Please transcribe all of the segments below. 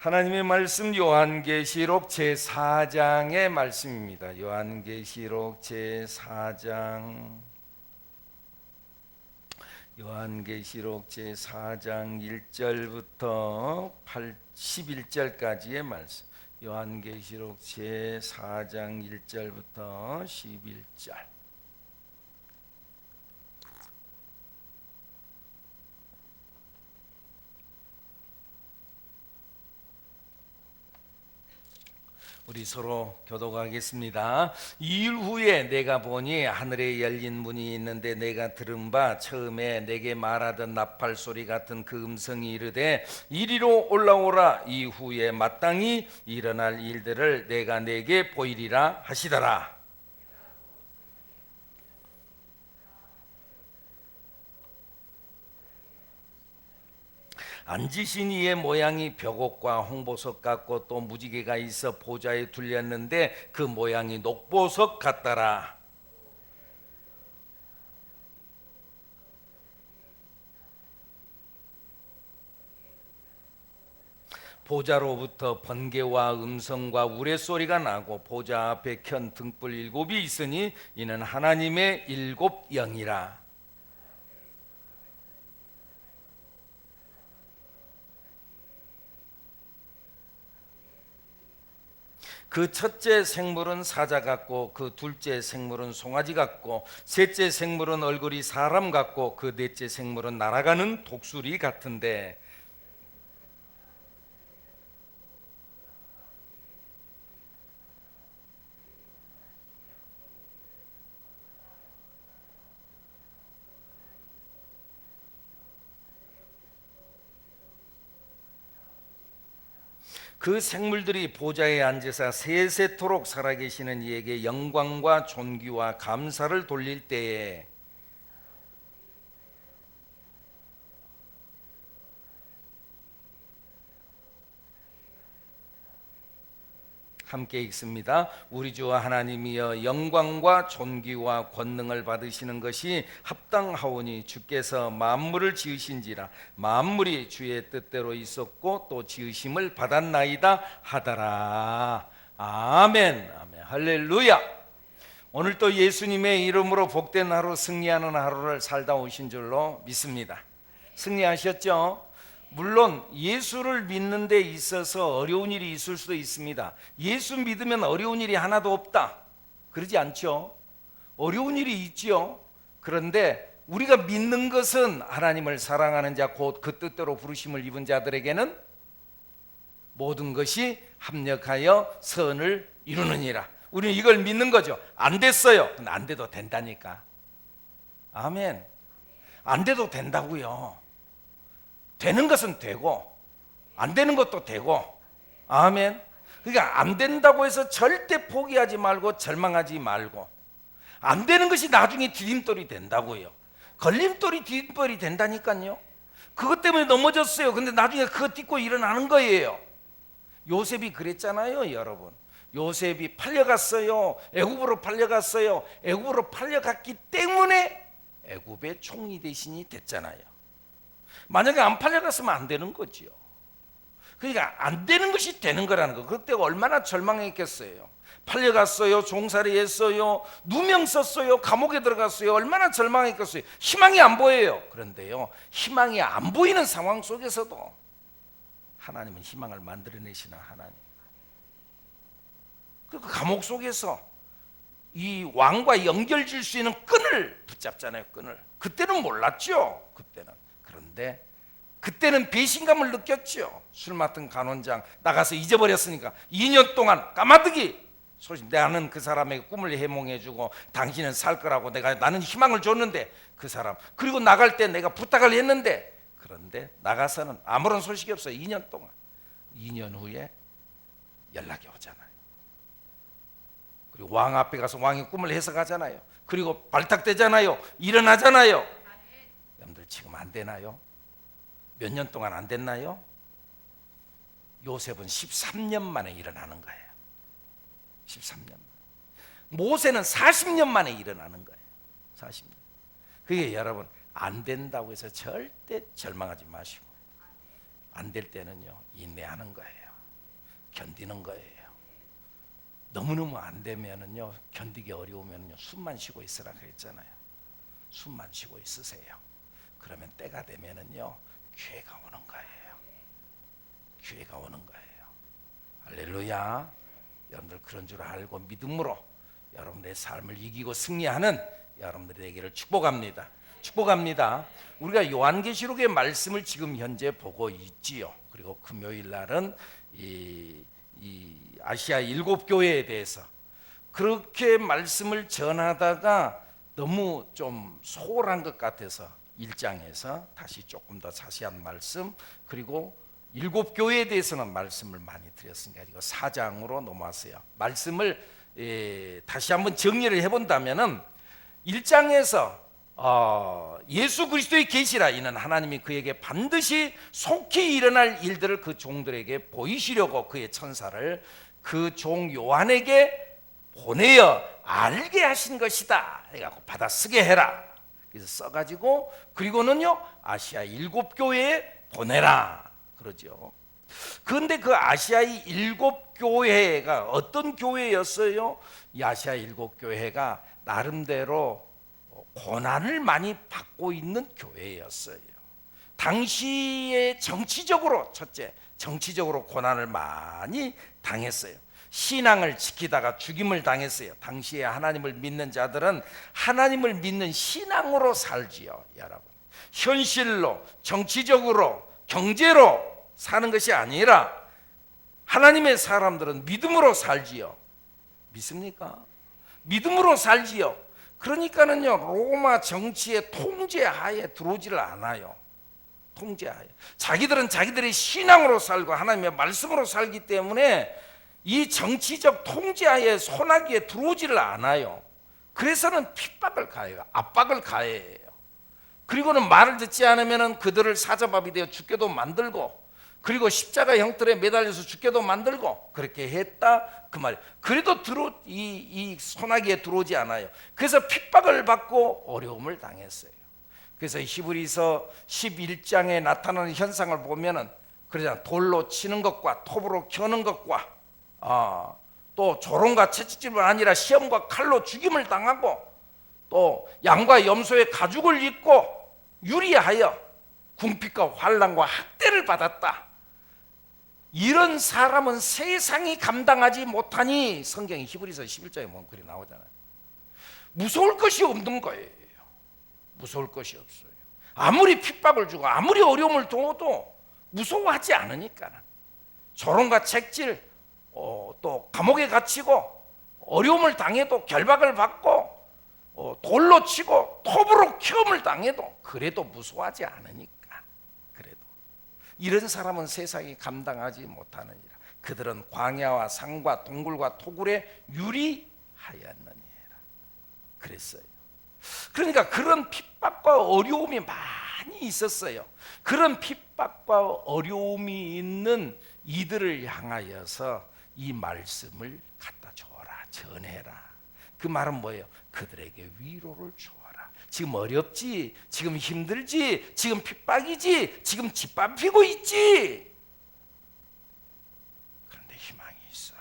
하나님의 말씀 요한계시록 제4장의 말씀입니다. 요한계시록 제4장 요한계시록 제4장 1절부터 11절까지의 말씀. 요한계시록 제4장 1절부터 11절. 우리 서로 교독하겠습니다. 이일 후에 내가 보니 하늘에 열린 문이 있는데 내가 들은 바 처음에 내게 말하던 나팔 소리 같은 그 음성이 이르되 이리로 올라오라. 이후에 마땅히 일어날 일들을 내가 내게 보이리라 하시더라. 앉으신 이의 모양이 벽옥과 홍보석 같고 또 무지개가 있어 보좌에 둘렸는데 그 모양이 녹보석 같더라. 보좌로부터 번개와 음성과 우레소리가 나고 보좌 앞에 켠 등불 7이 있으니 이는 하나님의 7 영이라. 그 첫째 생물은 사자 같고 그 둘째 생물은 송아지 같고 셋째 생물은 얼굴이 사람 같고 그 넷째 생물은 날아가는 독수리 같은데 그 생물들이 보좌에 앉으사 세세토록 살아계시는 이에게 영광과 존귀와 감사를 돌릴 때에 함께 읽습니다. 우리 주와 하나님이여 영광과 존귀와 권능을 받으시는 것이 합당하오니 주께서 만물을 지으신지라 만물이 주의 뜻대로 있었고 또 지으심을 받았나이다 하더라. 아멘. 아멘. 할렐루야. 오늘 또 예수님의 이름으로 복된 하루, 승리하는 하루를 살다 오신 줄로 믿습니다. 승리하셨죠? 물론 예수를 믿는 데 있어서 어려운 일이 있을 수도 있습니다. 예수 믿으면 어려운 일이 하나도 없다, 그러지 않죠? 어려운 일이 있죠. 그런데 우리가 믿는 것은 하나님을 사랑하는 자 곧 그 뜻대로 부르심을 입은 자들에게는 모든 것이 합력하여 선을 이루느니라. 우리는 이걸 믿는 거죠. 안 됐어요. 근데 안 돼도 된다니까. 아멘. 안 돼도 된다고요. 되는 것은 되고 안 되는 것도 되고. 아멘. 그러니까 안 된다고 해서 절대 포기하지 말고 절망하지 말고, 안 되는 것이 나중에 디딤돌이 된다고요. 걸림돌이 디딤돌이 된다니까요. 그것 때문에 넘어졌어요. 근데 나중에 그거 딛고 일어나는 거예요. 요셉이 그랬잖아요, 여러분. 요셉이 팔려갔어요. 애굽으로 팔려갔어요. 애굽으로 팔려갔기 때문에 애굽의 총리 대신이 됐잖아요. 만약에 안 팔려갔으면 안 되는 거지요. 그러니까 안 되는 것이 되는 거라는 거. 그때 얼마나 절망했겠어요. 팔려갔어요. 종살이 했어요. 누명 썼어요. 감옥에 들어갔어요. 얼마나 절망했겠어요. 희망이 안 보여요. 그런데요, 희망이 안 보이는 상황 속에서도 하나님은 희망을 만들어내시는 하나님. 그 감옥 속에서 이 왕과 연결질 수 있는 끈을 붙잡잖아요. 끈을. 그때는 몰랐죠. 그런데 그때는 배신감을 느꼈죠. 술 맡은 간원장 나가서 잊어버렸으니까 2년 동안 까마득히 소식, 나는 그 사람에게 꿈을 해몽해주고 당신은 살 거라고 나는 희망을 줬는데 그 사람, 그리고 나갈 때 내가 부탁을 했는데, 그런데 나가서는 아무런 소식이 없어요. 2년 동안. 2년 후에 연락이 오잖아요. 그리고 왕 앞에 가서 왕의 꿈을 해석하잖아요. 그리고 발탁되잖아요. 일어나잖아요. 여러분들 지금 안 되나요? 몇 년 동안 안 됐나요? 요셉은 13년 만에 일어나는 거예요. 13년. 모세는 40년 만에 일어나는 거예요. 40년. 그게 여러분, 안 된다고 해서 절대 절망하지 마시고, 안 될 때는요 인내하는 거예요. 견디는 거예요. 너무너무 안 되면은요, 견디기 어려우면요, 숨만 쉬고 있으라 그랬잖아요. 숨만 쉬고 있으세요. 그러면 때가 되면은요, 기회가 오는 거예요. 기회가 오는 거예요. 할렐루야. 여러분들 그런 줄 알고 믿음으로 여러분들의 삶을 이기고 승리하는 여러분들이 되기를 축복합니다. 축복합니다. 우리가 요한계시록의 말씀을 지금 현재 보고 있지요. 그리고 금요일 날은 이 아시아 7교회에 대해서 그렇게 말씀을 전하다가 너무 좀 소홀한 것 같아서 1장에서 다시 조금 더 자세한 말씀, 그리고 7교회에 대해서는 말씀을 많이 드렸으니까 이거 4장으로 넘어왔어요. 말씀을 다시 한번 정리를 해본다면은 1장에서 예수 그리스도의 계시라, 이는 하나님이 그에게 반드시 속히 일어날 일들을 그 종들에게 보이시려고 그의 천사를 그 종 요한에게 보내어 알게 하신 것이다 해갖고 받아 쓰게 해라. 그래서 써가지고 그리고는요 아시아 7교회에 보내라 그러죠. 그런데 그 아시아의 7교회가 어떤 교회였어요? 이 아시아 7교회가 나름대로 고난을 많이 받고 있는 교회였어요. 당시에 정치적으로, 첫째, 정치적으로 고난을 많이 당했어요. 신앙을 지키다가 죽임을 당했어요. 당시에 하나님을 믿는 자들은 하나님을 믿는 신앙으로 살지요, 여러분. 현실로, 정치적으로, 경제로 사는 것이 아니라 하나님의 사람들은 믿음으로 살지요. 믿습니까? 믿음으로 살지요. 그러니까는요, 로마 정치의 통제하에 들어오지를 않아요. 통제하에. 자기들은 자기들의 신앙으로 살고 하나님의 말씀으로 살기 때문에 이 정치적 통제하에 소나기에 들어오지를 않아요. 그래서는 핍박을 가해요. 압박을 가해요. 그리고는 말을 듣지 않으면 그들을 사자밥이 되어 죽게도 만들고, 그리고 십자가 형틀에 매달려서 죽게도 만들고, 그렇게 했다 그 말이에요. 그래도 이 소나기에 들어오지 않아요. 그래서 핍박을 받고 어려움을 당했어요. 그래서 히브리서 11장에 나타나는 현상을 보면은 그러잖아. 돌로 치는 것과 톱으로 켜는 것과 또 조롱과 채찍질뿐 아니라 시험과 칼로 죽임을 당하고, 또 양과 염소의 가죽을 입고 유리하여 궁핍과 환난과 학대를 받았다. 이런 사람은 세상이 감당하지 못하니, 성경이 히브리서 11장에 보면 그리 나오잖아요. 무서울 것이 없는 거예요. 무서울 것이 없어요. 아무리 핍박을 주고 아무리 어려움을 줘도 무서워하지 않으니까. 조롱과 채찍질, 또 감옥에 갇히고 어려움을 당해도 결박을 받고 돌로 치고 톱으로 키움을 당해도 그래도 무서워하지 않으니까. 그래도 이런 사람은 세상이 감당하지 못하느니라. 그들은 광야와 산과 동굴과 토굴에 유리하였느니라 그랬어요. 그러니까 그런 핍박과 어려움이 많이 있었어요. 그런 핍박과 어려움이 있는 이들을 향하여서 이 말씀을 갖다 줘라, 전해라. 그 말은 뭐예요? 그들에게 위로를 주어라. 지금 어렵지, 지금 힘들지, 지금 핍박이지, 지금 짓밟히고 있지. 그런데 희망이 있어.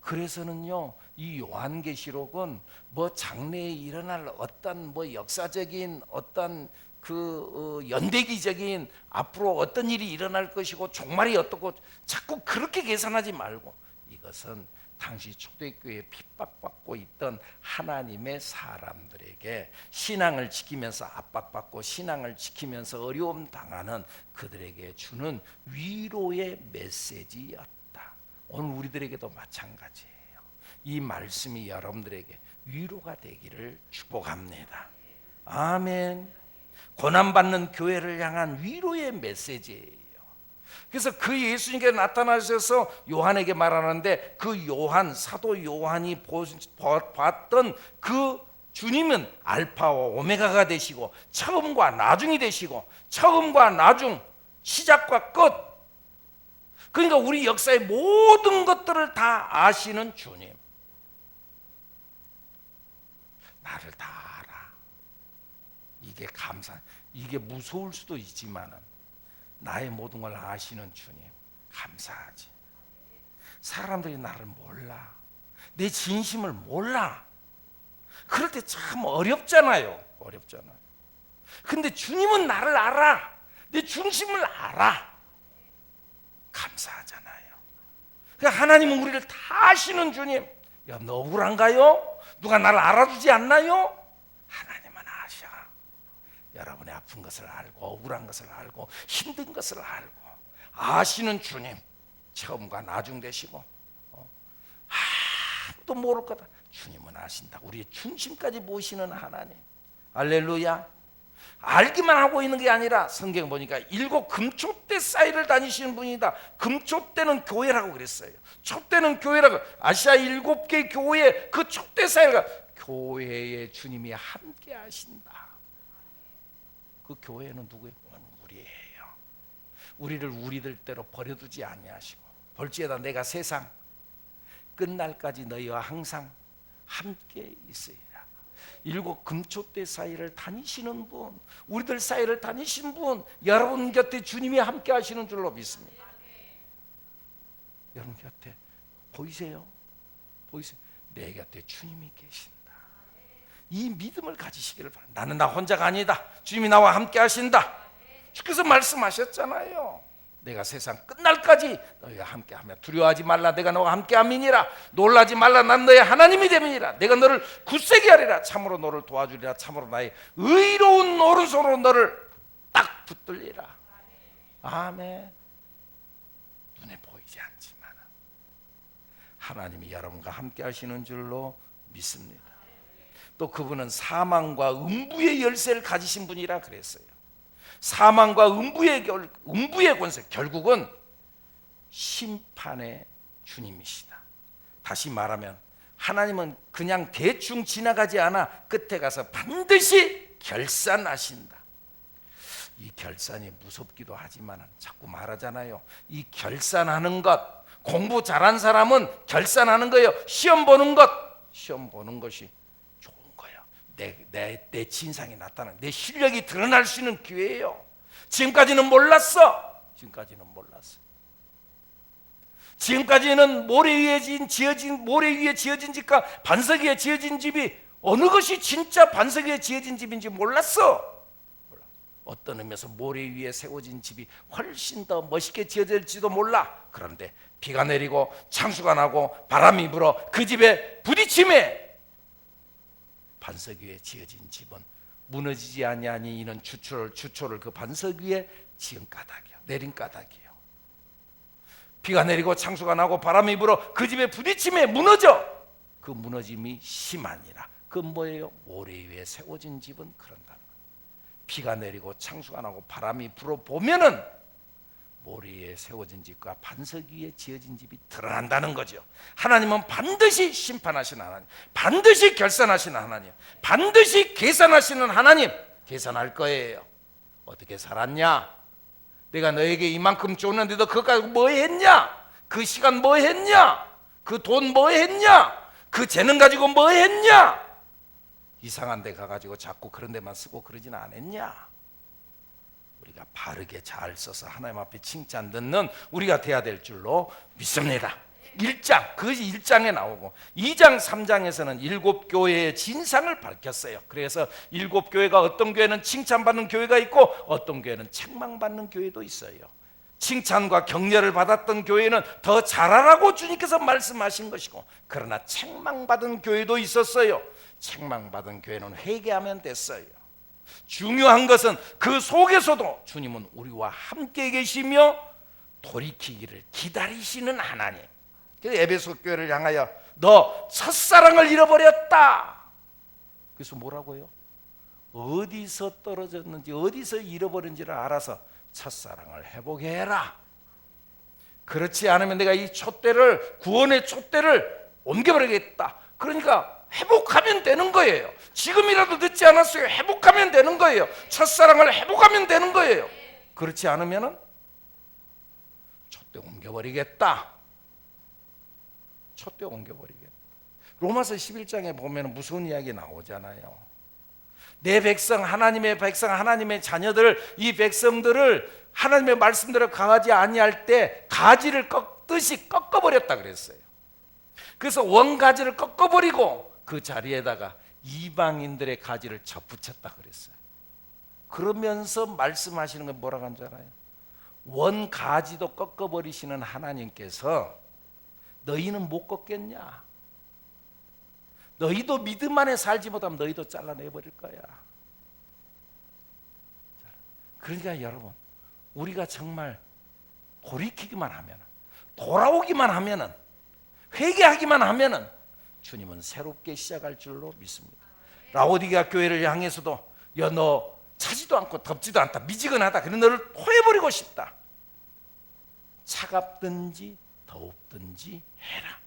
그래서는요, 이 요한계시록은 뭐 장래에 일어날 어떤 뭐 역사적인 어떤 연대기적인 앞으로 어떤 일이 일어날 것이고 종말이 어떻고 자꾸 그렇게 계산하지 말고, 이것은 당시 초대교회에 핍박받고 있던 하나님의 사람들에게 신앙을 지키면서 압박받고 신앙을 지키면서 어려움 당하는 그들에게 주는 위로의 메시지였다. 오늘 우리들에게도 마찬가지예요. 이 말씀이 여러분들에게 위로가 되기를 축복합니다. 아멘. 고난받는 교회를 향한 위로의 메시지예요. 그래서 그 예수님께 나타나셔서 요한에게 말하는데, 그 요한, 사도 요한이 봤던 그 주님은 알파와 오메가가 되시고 처음과 나중이 되시고, 처음과 나중, 시작과 끝, 그러니까 우리 역사의 모든 것들을 다 아시는 주님. 나를 다 알아. 이게 감사, 이게 무서울 수도 있지만 나의 모든 걸 아시는 주님 감사하지. 사람들이 나를 몰라. 내 진심을 몰라. 그럴 때 참 어렵잖아요. 근데 주님은 나를 알아. 내 중심을 알아. 감사하잖아요. 그러니까 하나님은 우리를 다 아시는 주님. 야, 너 억울한가요? 누가 나를 알아주지 않나요? 하나님은 아셔. 여러분의 아픈 것을 알고, 억울한 것을 알고, 힘든 것을 알고 아시는 주님. 처음과 나중 되시고 아무도 모를 거다. 주님은 아신다. 우리의 중심까지 모시는 하나님. 할렐루야. 알기만 하고 있는 게 아니라 성경 보니까 7 금촛대 사이를 다니시는 분이다. 금촛대는 교회라고 그랬어요. 촛대는 교회라고. 아시아 7개 교회 그 촛대 사이가 교회에 주님이 함께 하신다. 그 교회는 누구예요? 우리예요. 우리를 우리들대로 버려두지 아니하시고 볼지어다 내가 세상 끝날까지 너희와 항상 함께 있으리라. 7 금촛대 사이를 다니시는 분, 우리들 사이를 다니신 분, 여러분 곁에 주님이 함께 하시는 줄로 믿습니다. 여러분 곁에 보이세요? 내 곁에 주님이 계신다. 이 믿음을 가지시기를 바랍니다. 나는 나 혼자가 아니다. 주님이 나와 함께 하신다. 주께서 말씀하셨잖아요. 내가 세상 끝날까지 너희와 함께하며 두려워하지 말라. 내가 너와 함께함이니라. 놀라지 말라. 난 너의 하나님이 됨이니라. 내가 너를 굳세게 하리라. 참으로 너를 도와주리라. 참으로 나의 의로운 오른손으로 너를 딱 붙들리라. 아멘. 눈에 보이지 않지만 하나님이 여러분과 함께 하시는 줄로 믿습니다. 또 그분은 사망과 음부의 열쇠를 가지신 분이라 그랬어요. 사망과 음부의 권세, 결국은 심판의 주님이시다. 다시 말하면 하나님은 그냥 대충 지나가지 않아 끝에 가서 반드시 결산하신다. 이 결산이 무섭기도 하지만 자꾸 말하잖아요. 이 결산하는 것, 공부 잘한 사람은 결산하는 거예요. 시험 보는 것이 좋은 거예요. 내 진상이 나타나는, 내 실력이 드러날 수 있는 기회예요. 지금까지는 몰랐어. 지금까지는 모래 위에 지어진 집과 반석 위에 지어진 집이 어느 것이 진짜 반석 위에 지어진 집인지 몰랐어. 어떤 의미에서 모래 위에 세워진 집이 훨씬 더 멋있게 지어질지도 몰라. 그런데 비가 내리고 창수가 나고 바람이 불어 그 집에 부딪힘에 반석 위에 지어진 집은 무너지지 아니하니 이는 주초를 그 반석 위에 지은 까닭이요, 내린 까닭이요. 비가 내리고 창수가 나고 바람이 불어 그 집에 부딪힘에 무너져. 그 무너짐이 심하니라. 그건 뭐예요? 모래 위에 세워진 집은 그런다. 비가 내리고 창수가 나고 바람이 불어보면은 모래 위에 세워진 집과 반석 위에 지어진 집이 드러난다는 거죠. 하나님은 반드시 심판하시는 하나님, 반드시 결산하시는 하나님, 반드시 계산하시는 하나님. 계산할 거예요. 어떻게 살았냐? 내가 너에게 이만큼 줬는데도 그거 가지고 뭐 했냐? 그 시간 뭐 했냐? 그 돈 뭐 했냐? 그 재능 가지고 뭐 했냐? 이상한 데 가가지고 자꾸 그런 데만 쓰고 그러진 않았냐? 우리가 바르게 잘 써서 하나님 앞에 칭찬 듣는 우리가 돼야 될 줄로 믿습니다. 1장, 그것이 1장에 나오고 2장, 3장에서는 7교회의 진상을 밝혔어요. 그래서 7교회가 어떤 교회는 칭찬받는 교회가 있고 어떤 교회는 책망받는 교회도 있어요. 칭찬과 격려를 받았던 교회는 더 잘하라고 주님께서 말씀하신 것이고, 그러나 책망받은 교회도 있었어요. 책망받은 교회는 회개하면 됐어요. 중요한 것은 그 속에서도 주님은 우리와 함께 계시며 돌이키기를 기다리시는 하나님. 그래서 에베소 교회를 향하여 너 첫사랑을 잃어버렸다. 그래서 뭐라고요? 어디서 떨어졌는지 어디서 잃어버린지를 알아서 첫사랑을 회복해 해라. 그렇지 않으면 내가 이 촛대를, 구원의 촛대를 옮겨버리겠다. 그러니까 회복하면 되는 거예요. 지금이라도 늦지 않았어요. 회복하면 되는 거예요. 첫사랑을 회복하면 되는 거예요. 그렇지 않으면 촛대 옮겨버리겠다. 촛대 옮겨버리겠다. 로마서 11장에 보면 무서운 이야기 나오잖아요. 내 백성, 하나님의 백성, 하나님의 자녀들, 이 백성들을 하나님의 말씀대로 강하지 아니할 때 가지를 꺾듯이 꺾어버렸다 그랬어요. 그래서 원가지를 꺾어버리고 그 자리에다가 이방인들의 가지를 접붙였다 그랬어요. 그러면서 말씀하시는 건 뭐라고 한 줄 알아요? 원가지도 꺾어버리시는 하나님께서 너희는 못 꺾겠냐? 너희도 믿음 안에 살지 못하면 너희도 잘라내버릴 거야. 그러니까 여러분, 우리가 정말 돌이키기만 하면, 돌아오기만 하면, 회개하기만 하면 주님은 새롭게 시작할 줄로 믿습니다. 라오디게아 교회를 향해서도 야, 너 차지도 않고 덥지도 않다, 미지근하다, 그런 너를 토해버리고 싶다. 차갑든지 더웁든지 해라.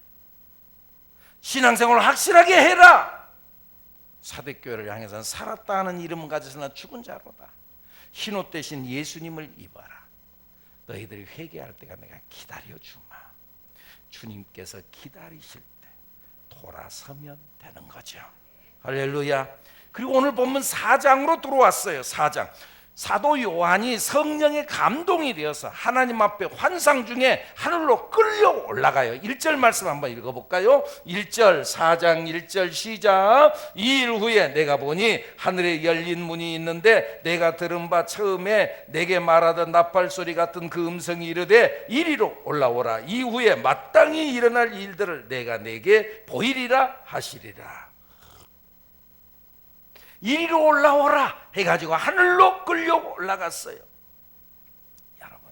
신앙생활을 확실하게 해라. 사대교회를 향해서는 살았다 하는 이름은 가져서는 죽은 자로다. 흰옷 대신 예수님을 입어라. 너희들이 회개할 때가 내가 기다려주마. 주님께서 기다리실 때 돌아서면 되는 거죠. 할렐루야. 그리고 오늘 본문 4장으로 들어왔어요. 4장. 사도 요한이 성령의 감동이 되어서 하나님 앞에 환상 중에 하늘로 끌려 올라가요. 1절 말씀 한번 읽어볼까요? 1절, 4장 1절 시작. 2일 후에 내가 보니 하늘에 열린 문이 있는데 내가 들은 바 처음에 내게 말하던 나팔소리 같은 그 음성이 이르되 이리로 올라오라. 이후에 마땅히 일어날 일들을 내가 내게 보이리라 하시리라. 이리로 올라오라 해가지고 하늘로 끌려 올라갔어요. 여러분,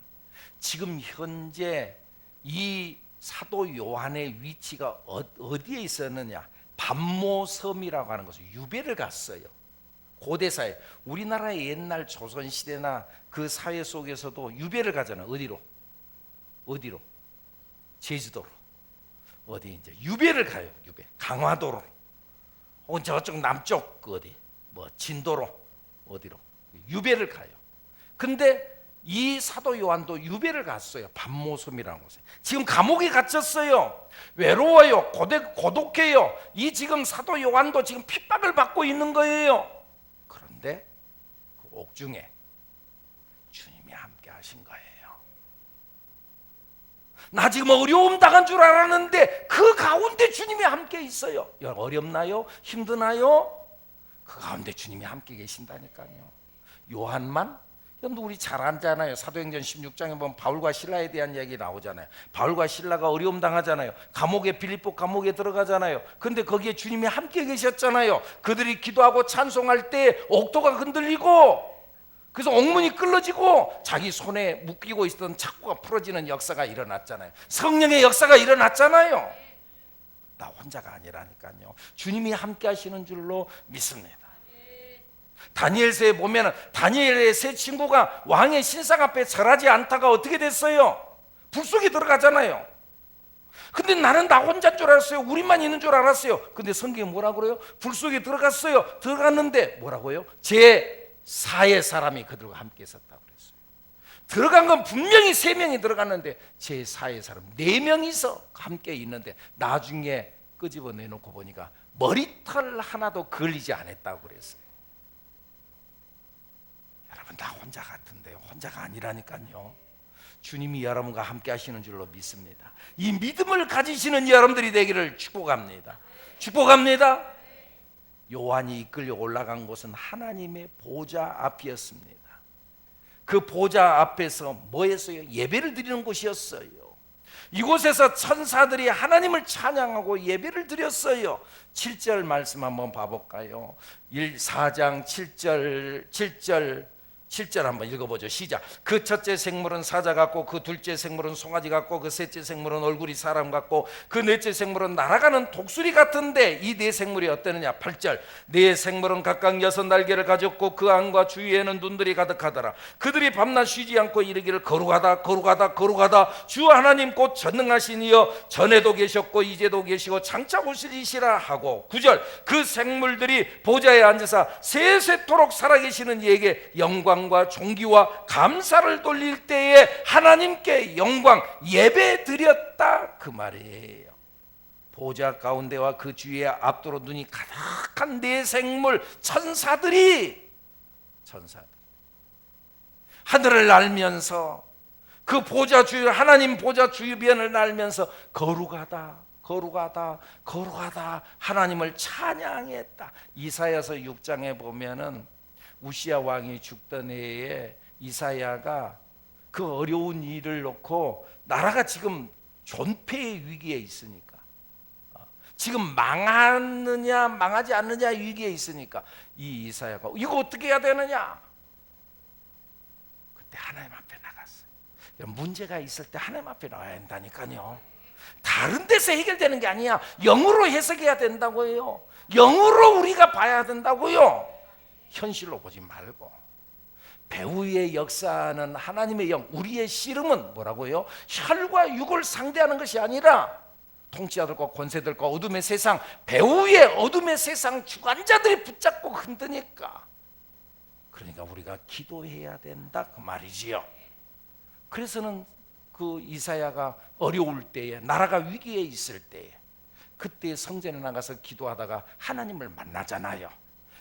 지금 현재 이 사도 요한의 위치가 어디에 있었느냐? 반모섬이라고 하는 것을 유배를 갔어요. 고대사회, 우리나라의 옛날 조선시대나 그 사회 속에서도 유배를 가잖아요. 어디로? 제주도로. 어디 이제 유배를 가요. 유배. 강화도로. 혹은 저쪽 남쪽 어디? 진도로 어디로 유배를 가요. 근데 이 사도 요한도 유배를 갔어요. 반모섬이라는 곳에. 지금 감옥에 갇혔어요. 외로워요. 고독해요. 이 지금 사도 요한도 지금 핍박을 받고 있는 거예요. 그런데 그 옥중에 주님이 함께 하신 거예요. 나 지금 어려움 당한 줄 알았는데 그 가운데 주님이 함께 있어요. 어렵나요? 힘드나요? 그 가운데 주님이 함께 계신다니까요. 요한만? 여러분 우리 잘 알잖아요. 사도행전 16장에 보면 바울과 실라에 대한 이야기 나오잖아요. 바울과 실라가 어려움 당하잖아요. 감옥에, 빌립보 감옥에 들어가잖아요. 근데 거기에 주님이 함께 계셨잖아요. 그들이 기도하고 찬송할 때 옥도가 흔들리고, 그래서 옥문이 끌어지고 자기 손에 묶이고 있었던 착고가 풀어지는 역사가 일어났잖아요. 성령의 역사가 일어났잖아요. 나 혼자가 아니라니까요. 주님이 함께 하시는 줄로 믿습니다. 다니엘서에 보면 다니엘의 세 친구가 왕의 신상 앞에 절하지 않다가 어떻게 됐어요? 불 속에 들어가잖아요. 근데 나는 나 혼자인 줄 알았어요. 우리만 있는 줄 알았어요. 근데 성경에 뭐라고 그래요? 불 속에 들어갔어요. 들어갔는데 뭐라고요? 제 4의 사람이 그들과 함께 있었다고 그랬어요. 들어간 건 분명히 3명이 들어갔는데 제 4의 사람 4명이서 함께 있는데 나중에 끄집어내놓고 보니까 머리털 하나도 걸리지 않았다고 그랬어요. 여러분 나 혼자 같은데요. 혼자가 아니라니까요. 주님이 여러분과 함께 하시는 줄로 믿습니다. 이 믿음을 가지시는 여러분들이 되기를 축복합니다. 축복합니다. 요한이 이끌려 올라간 곳은 하나님의 보좌 앞이었습니다. 그 보좌 앞에서 뭐 했어요? 예배를 드리는 곳이었어요. 이곳에서 천사들이 하나님을 찬양하고 예배를 드렸어요. 7절 말씀 한번 봐볼까요? 4장 7절 한번 읽어보죠. 시작. 그 첫째 생물은 사자 같고 그 둘째 생물은 송아지 같고 그 셋째 생물은 얼굴이 사람 같고 그 넷째 생물은 날아가는 독수리 같은데 이 네 생물이 어떠느냐. 8절. 네 생물은 각각 6날개를 가졌고 그 안과 주위에는 눈들이 가득하더라. 그들이 밤낮 쉬지 않고 이르기를 거룩하다 거룩하다 거룩하다 주 하나님 곧 전능하신 이여 전에도 계셨고 이제도 계시고 장차 오시리시라 하고 9절. 그 생물들이 보좌에 앉아서 세세토록 살아계시는 이에게 영광과 존귀와 감사를 돌릴 때에 하나님께 영광 예배 드렸다 그 말이에요. 보좌 가운데와 그 주위에 앞도로 눈이 가득한 네 생물 천사들이 하늘을 날면서 그 보좌 주 하나님 보좌 주변을 날면서 거룩하다 거룩하다 거룩하다 하나님을 찬양했다. 이사야서 6장에 보면은 우시야 왕이 죽던 해에 이사야가 그 어려운 일을 놓고 나라가 지금 존폐의 위기에 있으니까, 지금 망하느냐 망하지 않느냐 위기에 있으니까 이 이사야가 이거 어떻게 해야 되느냐, 그때 하나님 앞에 나갔어요. 문제가 있을 때 하나님 앞에 나와야 한다니까요. 다른 데서 해결되는 게 아니야. 영으로 해석해야 된다고요. 영으로 우리가 봐야 된다고요. 현실로 보지 말고. 배후의 역사는 하나님의 영, 우리의 씨름은 뭐라고요? 혈과 육을 상대하는 것이 아니라 통치자들과 권세들과 어둠의 세상, 배후의 어둠의 세상 주관자들이 붙잡고 흔드니까, 그러니까 우리가 기도해야 된다 그 말이지요. 그래서는 그 이사야가 어려울 때에, 나라가 위기에 있을 때에, 그때 성전에 나가서 기도하다가 하나님을 만나잖아요.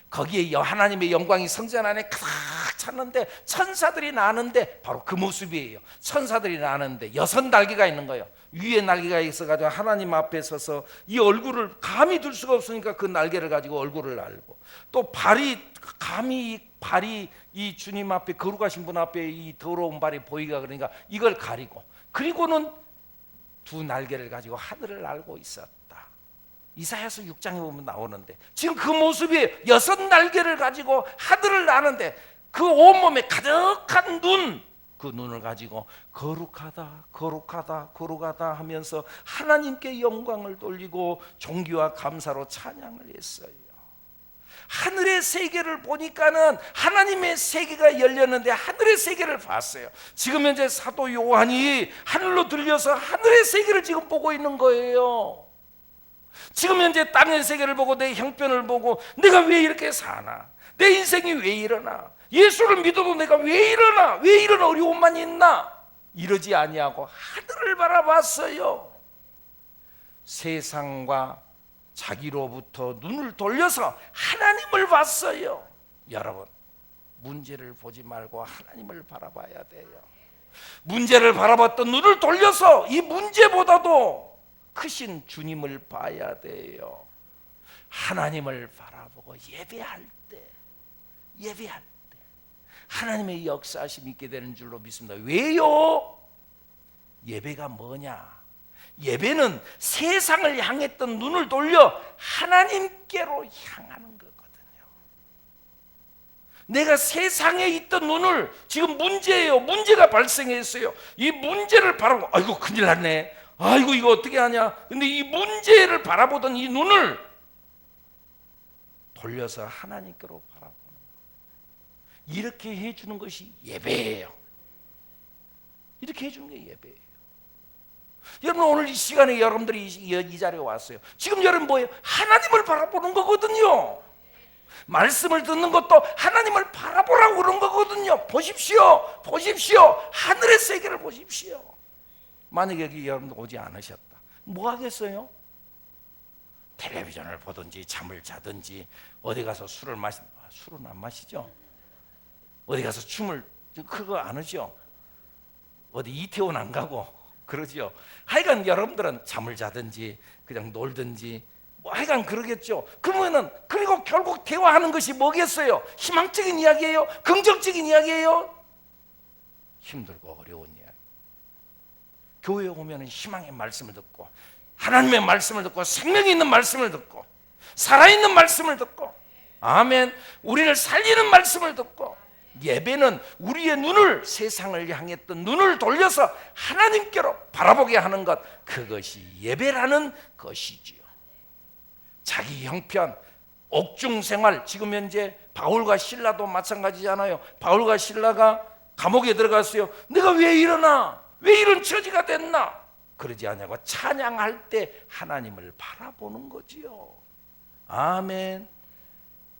거기에 하나님의 영광이 성전 안에 가득 찼는데 천사들이 나는데 바로 그 모습이에요. 천사들이 나는데 6날개가 있는 거예요. 위에 날개가 있어가지고 하나님 앞에 서서 이 얼굴을 감히 들 수가 없으니까 그 날개를 가지고 얼굴을 알고, 또 발이 감히 발이 이 주님 앞에 거룩하신 분 앞에 이 더러운 발이 보이가, 그러니까 이걸 가리고, 그리고는 2날개를 가지고 하늘을 알고 있었다. 이사야서 6장에 보면 나오는데 지금 그 모습이 6날개를 가지고 하늘을 나는데 그 온몸에 가득한 눈, 그 눈을 가지고 거룩하다 거룩하다 거룩하다 하면서 하나님께 영광을 돌리고 존귀와 감사로 찬양을 했어요. 하늘의 세계를 보니까는 하나님의 세계가 열렸는데 하늘의 세계를 봤어요. 지금 현재 사도 요한이 하늘로 들려서 하늘의 세계를 지금 보고 있는 거예요. 지금 현재 땅의 세계를 보고 내 형편을 보고 내가 왜 이렇게 사나, 내 인생이 왜 이러나, 예수를 믿어도 내가 왜 이러나, 왜 이런 어려움만 있나, 이러지 아니하고 하늘을 바라봤어요. 세상과 자기로부터 눈을 돌려서 하나님을 봤어요. 여러분, 문제를 보지 말고 하나님을 바라봐야 돼요. 문제를 바라봤던 눈을 돌려서 이 문제보다도 크신 주님을 봐야 돼요. 하나님을 바라보고 예배할 때 하나님의 역사하심이 있게 되는 줄로 믿습니다. 왜요? 예배가 뭐냐? 예배는 세상을 향했던 눈을 돌려 하나님께로 향하는 거거든요. 내가 세상에 있던 눈을, 지금 문제예요. 문제가 발생했어요. 이 문제를 바라보고 아이고 큰일 났네, 아이고 이거 어떻게 하냐. 근데 이 문제를 바라보던 이 눈을 돌려서 하나님께로 바라보는 거, 이렇게 해주는 것이 예배예요. 이렇게 해주는 게 예배예요. 여러분, 오늘 이 시간에 여러분들이 이 자리에 왔어요. 지금 여러분 뭐예요? 하나님을 바라보는 거거든요. 말씀을 듣는 것도 하나님을 바라보라고 그런 거거든요. 보십시오, 보십시오. 하늘의 세계를 보십시오. 만약에 여기 여러분들 오지 않으셨다, 뭐 하겠어요? 텔레비전을 보든지 잠을 자든지 어디 가서 술을 술은 안 마시죠? 어디 가서 춤을 그거 안 하죠? 어디 이태원 안 가고 그러죠? 하여간 여러분들은 잠을 자든지 그냥 놀든지 뭐 하여간 그러겠죠. 그러면은, 그리고 결국 대화하는 것이 뭐겠어요? 희망적인 이야기예요? 긍정적인 이야기예요? 힘들고 어려운 이야기. 교회에 오면은 희망의 말씀을 듣고 하나님의 말씀을 듣고 생명이 있는 말씀을 듣고 살아있는 말씀을 듣고, 아멘, 우리를 살리는 말씀을 듣고, 예배는 우리의 눈을, 세상을 향했던 눈을 돌려서 하나님께로 바라보게 하는 것, 그것이 예배라는 것이지요. 자기 형편, 옥중생활, 지금 현재 바울과 실라도 마찬가지잖아요. 바울과 실라가 감옥에 들어갔어요. 내가 왜 이러나, 왜 이런 처지가 됐나, 그러지 않냐고 찬양할 때 하나님을 바라보는 거지요. 아멘.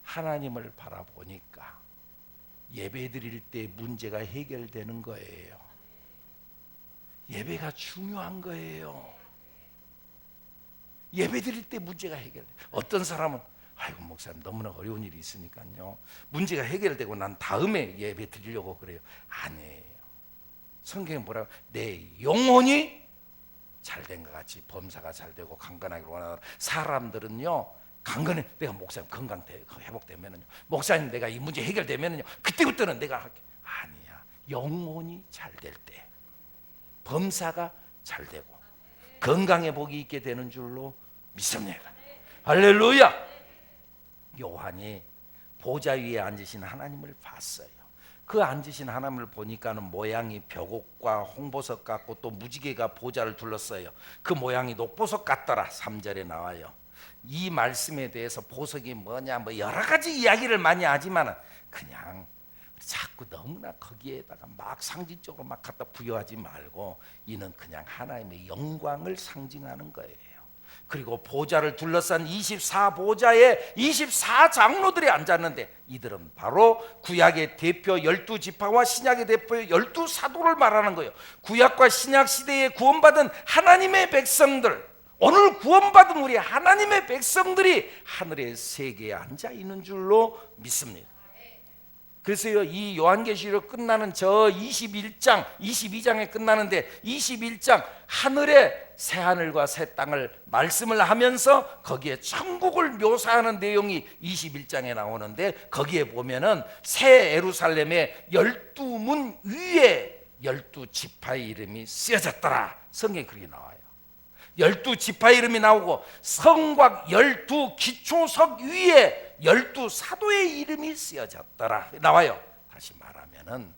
하나님을 바라보니까 예배 드릴 때 문제가 해결되는 거예요. 예배가 중요한 거예요. 예배 드릴 때 문제가 해결돼. 어떤 사람은 아이고 목사님 너무나 어려운 일이 있으니까요, 문제가 해결되고 난 다음에 예배 드리려고 그래요. 아니에요. 성경에 뭐라고? 내 영혼이 잘된 것 같이 범사가 잘되고 강건하기를 원하는 사람들은요, 강건해. 내가 목사님 건강 회복되면은요, 목사님 내가 이 문제 해결되면은요, 그때부터는 내가 할게. 아니야. 영혼이 잘될 때 범사가 잘되고 건강에 복이 있게 되는 줄로 믿습니다. 할렐루야. 요한이 보좌 위에 앉으신 하나님을 봤어요. 그 앉으신 하나님을 보니까는 모양이 벽옥과 홍보석 같고 또 무지개가 보좌를 둘렀어요. 그 모양이 녹보석 같더라. 3절에 나와요. 이 말씀에 대해서 보석이 뭐냐 뭐 여러 가지 이야기를 많이 하지만 그냥 자꾸 너무나 거기에다가 막 상징적으로 막 갖다 부여하지 말고 이는 그냥 하나님의 영광을 상징하는 거예요. 그리고 보좌를 둘러싼 24보좌에 24장로들이 앉았는데 이들은 바로 구약의 대표 12지파와 신약의 대표 12사도를 말하는 거예요. 구약과 신약 시대에 구원받은 하나님의 백성들, 오늘 구원받은 우리 하나님의 백성들이 하늘의 세계에 앉아 있는 줄로 믿습니다. 그래서요, 이 요한계시록 끝나는 저 21장, 22장에 끝나는데 21장 하늘의 새 하늘과 새 땅을 말씀을 하면서 거기에 천국을 묘사하는 내용이 21장에 나오는데 거기에 보면은 새 예루살렘의 12문 위에 12지파의 이름이 쓰여졌더라. 성경에 그렇게 나와요. 12지파 이름이 나오고 성곽 12기초석 위에 12사도의 이름이 쓰여졌더라 나와요. 다시 말하면은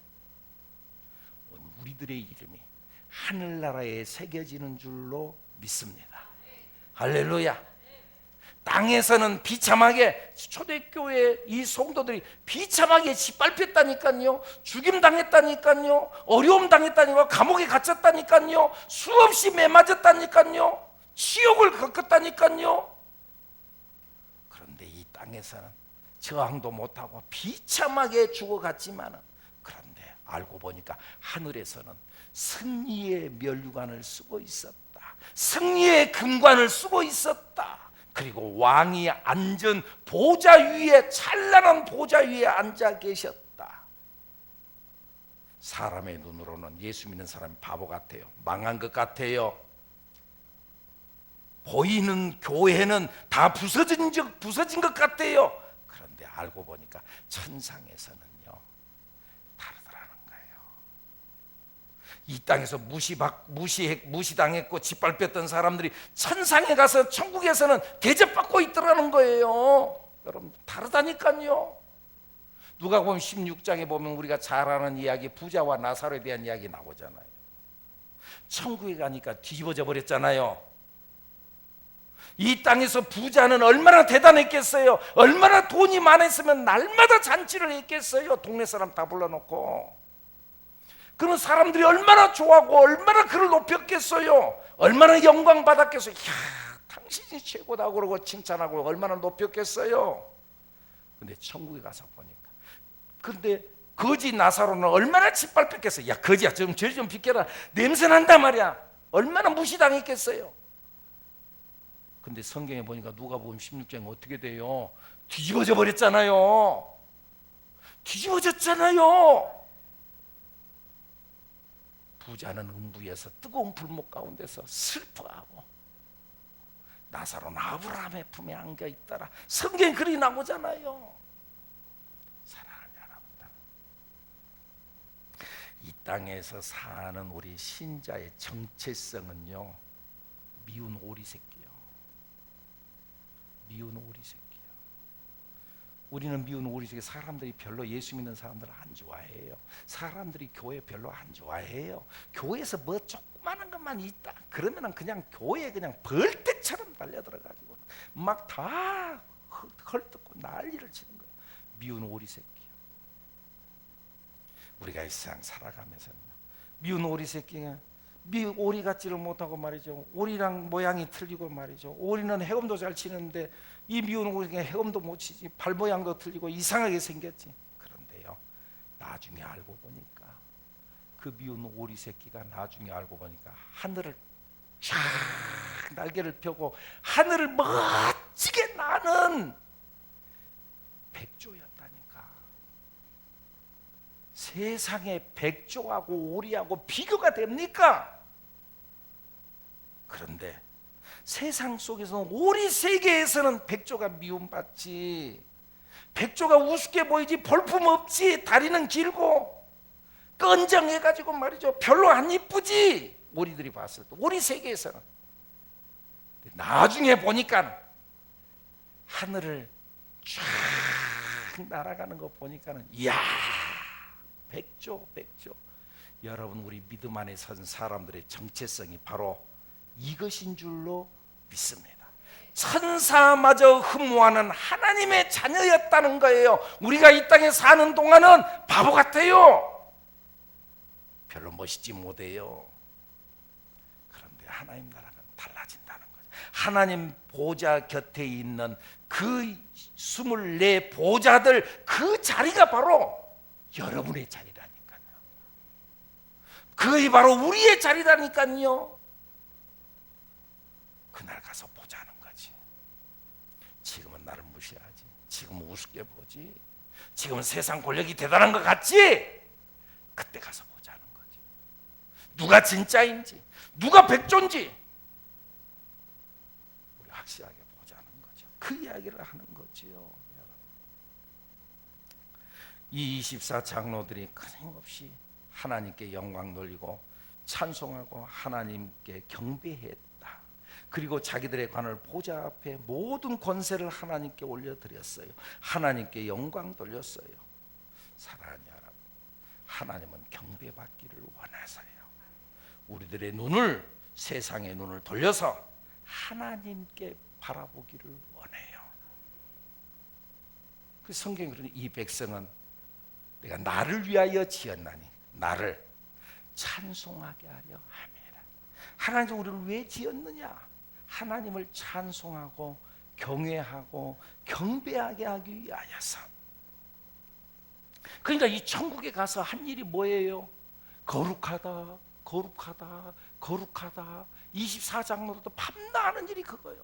우리들의 이름이 하늘나라에 새겨지는 줄로 믿습니다. 할렐루야. 땅에서는 비참하게, 초대교회 이 성도들이 비참하게 짓밟혔다니까요, 죽임 당했다니까요, 어려움 당했다니까요, 감옥에 갇혔다니까요, 수없이 매맞았다니까요, 치욕을 겪었다니까요. 그런데 이 땅에서는 저항도 못하고 비참하게 죽어갔지만 그런데 알고 보니까 하늘에서는 승리의 면류관을 쓰고 있었다. 승리의 금관을 쓰고 있었다. 그리고 왕이 앉은 보좌 위에, 찬란한 보좌 위에 앉아 계셨다. 사람의 눈으로는 예수 믿는 사람이 바보 같아요. 망한 것 같아요. 보이는 교회는 다 부서진 것 같아요. 그런데 알고 보니까 천상에서는요 다르더라는 거예요. 이 땅에서 무시당했고 짓밟혔던 사람들이 천상에 가서 천국에서는 대접받고 있더라는 거예요. 여러분 다르다니까요. 누가복음 16장에 보면 우리가 잘 아는 이야기, 부자와 나사로에 대한 이야기 나오잖아요. 천국에 가니까 뒤집어져 버렸잖아요. 이 땅에서 부자는 얼마나 대단했겠어요. 얼마나 돈이 많았으면 날마다 잔치를 했겠어요. 동네 사람 다 불러놓고. 그런 사람들이 얼마나 좋아하고 얼마나 그를 높였겠어요. 얼마나 영광 받았겠어요. 이야, 당신이 최고다 그러고 칭찬하고 얼마나 높였겠어요. 근데 천국에 가서 보니까, 근데 거지 나사로는 얼마나 짓밟혔겠어요. 야 거지야 좀 죄 좀 비켜라, 냄새 난단 말이야. 얼마나 무시당했겠어요. 근데 성경에 보니까 누가복음 16장에 어떻게 돼요? 뒤집어져 버렸잖아요. 뒤집어졌잖아요. 부자는 음부에서 뜨거운 불목 가운데서 슬퍼하고 나사로는 아브라함의 품에 안겨 있더라. 성경에 글이 나오잖아요. 사랑하는 여러분들, 이 땅에서 사는 우리 신자의 정체성은요 미운 오리 새끼요. 미운 오리 새끼요. 우리는 미운 오리 새끼. 사람들이 별로 예수 믿는 사람들을 안 좋아해요. 사람들이 교회 별로 안 좋아해요. 교회에서 뭐 조그마한 것만 있다 그러면은 그냥 교회에 그냥 벌떼처럼 달려들어가지고 막 다 헐뜯고 난리를 치는 거예요. 미운 오리 새끼요. 우리가 이 세상 살아가면서는 미운 오리 새끼가 오리 같지를 못하고 말이죠. 오리랑 모양이 틀리고 말이죠. 오리는 헤엄도 잘 치는데 이 미운 오리가 헤엄도 못 치지. 발 모양도 틀리고 이상하게 생겼지. 그런데요 나중에 알고 보니까 그 미운 오리 새끼가 나중에 알고 보니까 하늘을 쫙 날개를 펴고 하늘을 멋지게 나는 백조였다니까. 세상의 백조하고 오리하고 비교가 됩니까? 그런데 세상 속에서 오리 세계에서는 백조가 미움받지, 백조가 우습게 보이지 볼품 없지, 다리는 길고 끈적해가지고 말이죠, 별로 안 이쁘지, 오리들이 봤을 때 오리 세계에서는. 나중에 보니까 하늘을 쫙 날아가는 거 보니까는 이야, 백조. 여러분, 우리 믿음 안에 선 사람들의 정체성이 바로 이것인 줄로 믿습니다. 천사마저 흠모하는 하나님의 자녀였다는 거예요. 우리가 이 땅에 사는 동안은 바보 같아요. 별로 멋있지 못해요. 그런데 하나님 나라가 달라진다는 거죠. 하나님 보좌 곁에 있는 그 24 보좌들, 그 자리가 바로 여러분의 자리라니까요. 그게 바로 우리의 자리라니까요. 그날 가서 보자는 거지. 지금은 나를 무시하지, 지금은 우습게 보지, 지금은 세상 권력이 대단한 것 같지. 그때 가서 보자는 거지. 누가 진짜인지, 누가 백조인지 우리 확실하게 보자는 거죠. 그 이야기를 하는 거지요. 이 24 장로들이 끊임없이 하나님께 영광 돌리고 찬송하고 하나님께 경배했다. 그리고 자기들의 관을 보좌 앞에 모든 권세를 하나님께 올려드렸어요. 하나님께 영광 돌렸어요. 사랑하는 여러분, 하나님은 경배받기를 원하세요. 우리들의 눈을, 세상의 눈을 돌려서 하나님께 바라보기를 원해요. 그 성경에 그러니 이 백성은 내가 나를 위하여 지었나니 나를 찬송하게 하려 함이라. 하나님 우리를 왜 지었느냐? 하나님을 찬송하고 경외하고 경배하게 하기 위하여서. 그러니까 이 천국에 가서 한 일이 뭐예요? 거룩하다, 거룩하다, 거룩하다. 24장로도 밤낮 하는 일이 그거예요.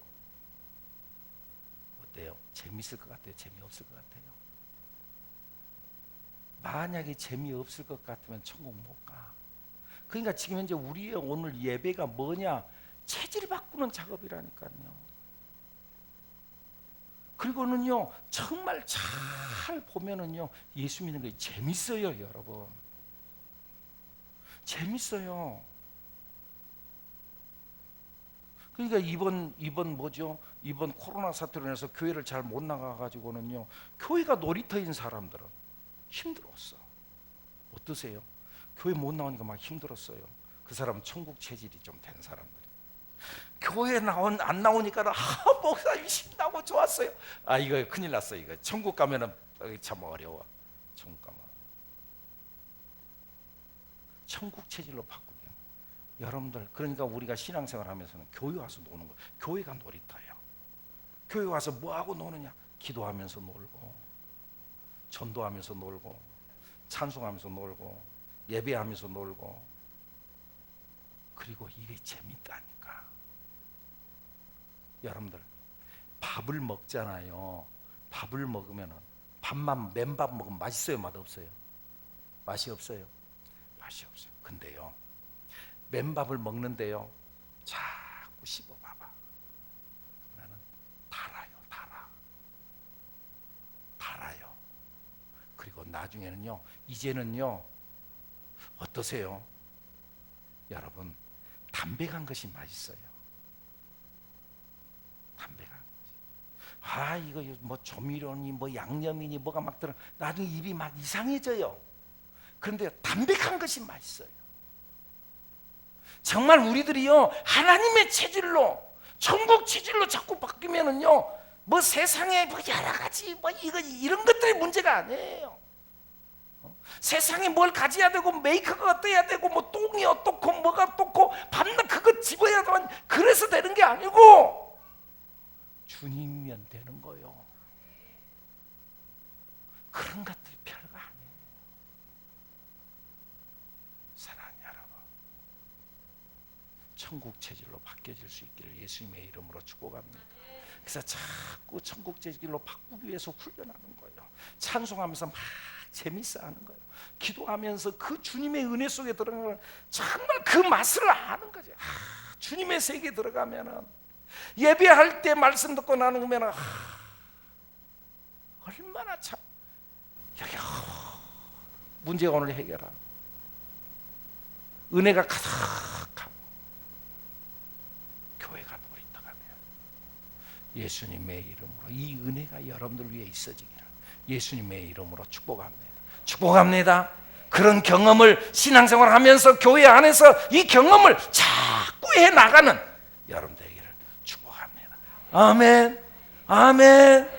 어때요? 재미있을 것 같아요? 재미없을 것 같아요? 만약에 재미없을 것 같으면 천국 못 가. 그러니까 지금 현재 우리의 오늘 예배가 뭐냐? 체질 바꾸는 작업이라니까요. 그리고는요, 정말 잘 보면은요, 예수 믿는 게 재밌어요, 여러분. 재밌어요. 그러니까 이번 뭐죠? 이번 코로나 사태로 인해서 교회를 잘 못 나가 가지고는요, 교회가 놀이터인 사람들은 힘들었어. 어떠세요? 교회 못 나오니까 막 힘들었어요. 그 사람은 천국 체질이 좀 된 사람들. 교회 안 나오니까 목사님 신나고 좋았어요. 아, 이거 큰일 났어. 이거 천국 가면은 참 어려워. 천국 가면 천국 체질로 바꾸기. 여러분들, 그러니까 우리가 신앙생활 하면서는 교회 와서 노는 거. 교회가 놀이터예요. 교회 와서 뭐 하고 노느냐? 기도하면서 놀고, 전도하면서 놀고, 찬송하면서 놀고, 예배하면서 놀고. 그리고 이게 재밌다니까. 여러분들, 밥을 먹잖아요. 밥을 먹으면은 밥만 맨밥 먹으면 맛있어요, 맛없어요? 맛이 없어요. 맛이 없어요. 근데요, 맨밥을 먹는데요, 자꾸 씹어봐봐. 나는 달아요. 그리고 나중에는요, 이제는요, 어떠세요? 여러분, 담백한 것이 맛있어요. 담백한 것이. 이거 뭐 조미료니 뭐 양념이니 뭐가 막 들어, 나중에 입이 막 이상해져요. 그런데 담백한 것이 맛있어요. 정말 우리들이요, 하나님의 체질로, 천국 체질로 자꾸 바뀌면은요, 뭐 세상에 뭐 여러 가지 뭐 이런 것들이 문제가 아니에요. 세상에 뭘 가져야 되고, 메이크가 어때야 되고, 뭐 똥이 어떻고 뭐가 어떻고 밤낮 그거 집어야 되고, 그래서 되는 게 아니고 주님이면 되는 거요. 그런 것들이 별거 아니에요. 사랑하는 여러분, 천국 체질로 바뀌어질 수 있기를 예수님의 이름으로 축복합니다. 그래서 자꾸 천국제 길로 바꾸기 위해서 훈련하는 거예요. 찬송하면서 막 재밌어 하는 거예요. 기도하면서 그 주님의 은혜 속에 들어가면 정말 그 맛을 아는 거죠. 주님의 세계에 들어가면은, 예배할 때 말씀 듣고 나누면 얼마나 참 여기 문제가 오늘 해결한 은혜가 가득하고 교회가 놀이터가 돼요. 예수님의 이름으로 이 은혜가 여러분들 위해 있어지기를 예수님의 이름으로 축복합니다. 축복합니다. 그런 경험을 신앙생활 하면서 교회 안에서 이 경험을 자꾸 해 나가는 여러분 되기를 축복합니다. 아멘. 아멘.